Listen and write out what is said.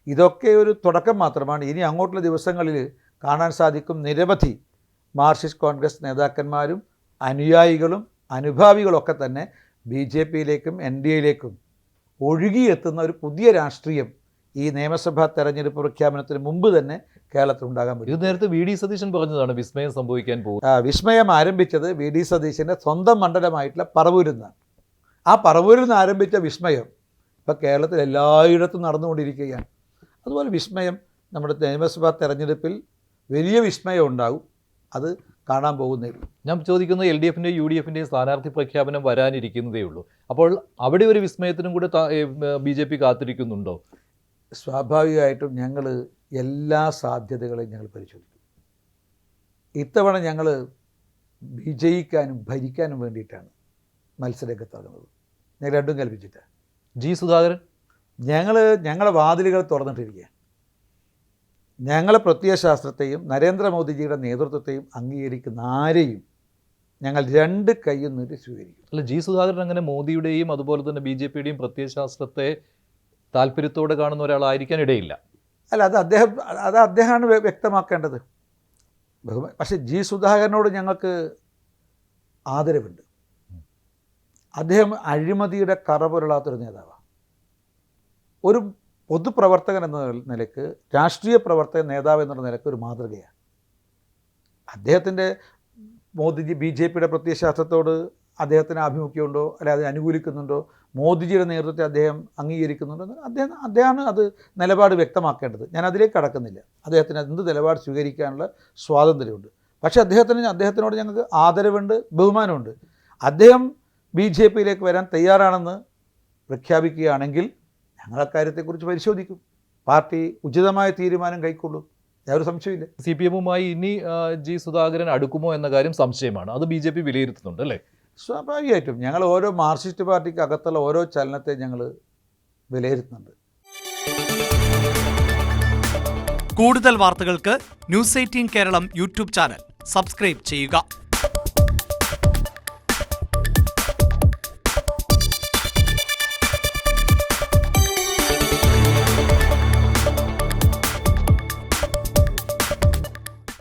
ഇതൊക്കെ ഒരു തുടക്കം മാത്രമാണ്. ഇനി അങ്ങോട്ടുള്ള ദിവസങ്ങളിൽ കാണാൻ സാധിക്കും നിരവധി മാർക്സിസ്റ്റ് കോൺഗ്രസ് നേതാക്കന്മാരും അനുയായികളും അനുഭാവികളൊക്കെ തന്നെ BJPയിലേക്കും NDAയിലേക്കും ഒഴുകിയെത്തുന്ന ഒരു പുതിയ രാഷ്ട്രീയം ഈ നിയമസഭാ തെരഞ്ഞെടുപ്പ് പ്രഖ്യാപനത്തിന് മുമ്പ് തന്നെ കേരളത്തിൽ ഉണ്ടാകാൻ പറ്റും. ഇത് നേരത്തെ VD സതീശൻ പറഞ്ഞതാണ് വിസ്മയം സംഭവിക്കാൻ പോകും. വിസ്മയം ആരംഭിച്ചത് VD സതീശൻ്റെ സ്വന്തം മണ്ഡലമായിട്ടുള്ള പറവൂരിൽ നിന്നാണ്. ആ പറവൂരിൽ നിന്ന് ആരംഭിച്ച വിസ്മയം ഇപ്പോൾ കേരളത്തിൽ എല്ലായിടത്തും നടന്നുകൊണ്ടിരിക്കുകയാണ്. അതുപോലെ വിസ്മയം നമ്മുടെ നിയമസഭാ തെരഞ്ഞെടുപ്പിൽ വലിയ വിസ്മയം ഉണ്ടാകും. അത് കാണാൻ പോകുന്നേ ഉള്ളൂ. ഞാൻ ചോദിക്കുന്നത് LDFൻ്റെയും UDFൻ്റെയും സ്ഥാനാർത്ഥി പ്രഖ്യാപനം വരാനിരിക്കുന്നതേ ഉള്ളൂ. അപ്പോൾ അവിടെ ഒരു വിസ്മയത്തിനും കൂടെ BJP കാത്തിരിക്കുന്നുണ്ടോ? സ്വാഭാവികമായിട്ടും ഞങ്ങൾ എല്ലാ സാധ്യതകളെയും ഞങ്ങൾ പരിശോധിക്കും. ഇത്തവണ ഞങ്ങൾ വിജയിക്കാനും ഭരിക്കാനും വേണ്ടിയിട്ടാണ് മത്സരരംഗത്താകുന്നത്. ഞങ്ങൾ രണ്ടും കൽപ്പിച്ചിട്ടാണ്. സുധാകരൻ ഞങ്ങളെ വാതിലുകൾ തുറന്നിട്ടിരിക്കുക. ഞങ്ങളെ പ്രത്യയശാസ്ത്രത്തെയും നരേന്ദ്രമോദിജിയുടെ നേതൃത്വത്തെയും അംഗീകരിക്കുന്ന ആരെയും ഞങ്ങൾ രണ്ട് കൈയും നീട്ടി സ്വീകരിക്കും. അല്ല, സുധാകരൻ അങ്ങനെ മോദിയുടെയും അതുപോലെ തന്നെ BJPയുടെയും പ്രത്യയശാസ്ത്രത്തെ താല്പര്യത്തോടെ കാണുന്ന ഒരാളായിരിക്കാൻ ഇടയില്ല. അല്ല, അത് അദ്ദേഹമാണ് വ്യക്തമാക്കേണ്ടത്. പക്ഷേ സുധാകരനോട് ഞങ്ങൾക്ക് ആദരവുണ്ട്. അദ്ദേഹം അഴിമതിയുടെ കറപുരളാത്തൊരു നേതാവാണ്. ഒരു പൊതുപ്രവർത്തകൻ എന്ന നിലയ്ക്ക്, രാഷ്ട്രീയ പ്രവർത്തക നേതാവ് എന്നുള്ള നിലയ്ക്ക് ഒരു മാതൃകയാണ്. അദ്ദേഹത്തിൻ്റെ BJPയുടെ പ്രത്യയശാസ്ത്രത്തോട് അദ്ദേഹത്തിന് ആഭിമുഖ്യമുണ്ടോ അല്ലെ അത് അനുകൂലിക്കുന്നുണ്ടോ, മോദിജിയുടെ നേതൃത്വത്തെ അദ്ദേഹം അംഗീകരിക്കുന്നുണ്ടോ, അദ്ദേഹമാണ് അത് നിലപാട് വ്യക്തമാക്കേണ്ടത്. ഞാൻ അതിലേക്ക് കടക്കുന്നില്ല. അദ്ദേഹത്തിന് എന്ത് നിലപാട് സ്വീകരിക്കാനുള്ള സ്വാതന്ത്ര്യമുണ്ട്. പക്ഷേ അദ്ദേഹത്തിനോട് ഞങ്ങൾക്ക് ആദരവുണ്ട്, ബഹുമാനമുണ്ട്. അദ്ദേഹം BJPയിലേക്ക് വരാൻ തയ്യാറാണെന്ന് പ്രഖ്യാപിക്കുകയാണെങ്കിൽ ഞങ്ങൾ അക്കാര്യത്തെക്കുറിച്ച് പരിശോധിക്കും. പാർട്ടി ഉചിതമായ തീരുമാനം കൈക്കൊള്ളും. യാതൊരു സംശയമില്ല. CPMുമായി ഇനി സുധാകരൻ അടുക്കുമോ എന്ന കാര്യം സംശയമാണ്. അത് BJP വിലയിരുത്തുന്നുണ്ട് അല്ലേ? സ്വാഭാവികമായിട്ടും ഞങ്ങൾ ഓരോ മാർക്സിസ്റ്റ് പാർട്ടിക്ക് അകത്തുള്ള ഓരോ ചലനത്തെ ഞങ്ങൾ വിലയിരുത്തുന്നുണ്ട്. കൂടുതൽ വാർത്തകൾക്ക് News 18 Keralam YouTube channel subscribe ചെയ്യുക.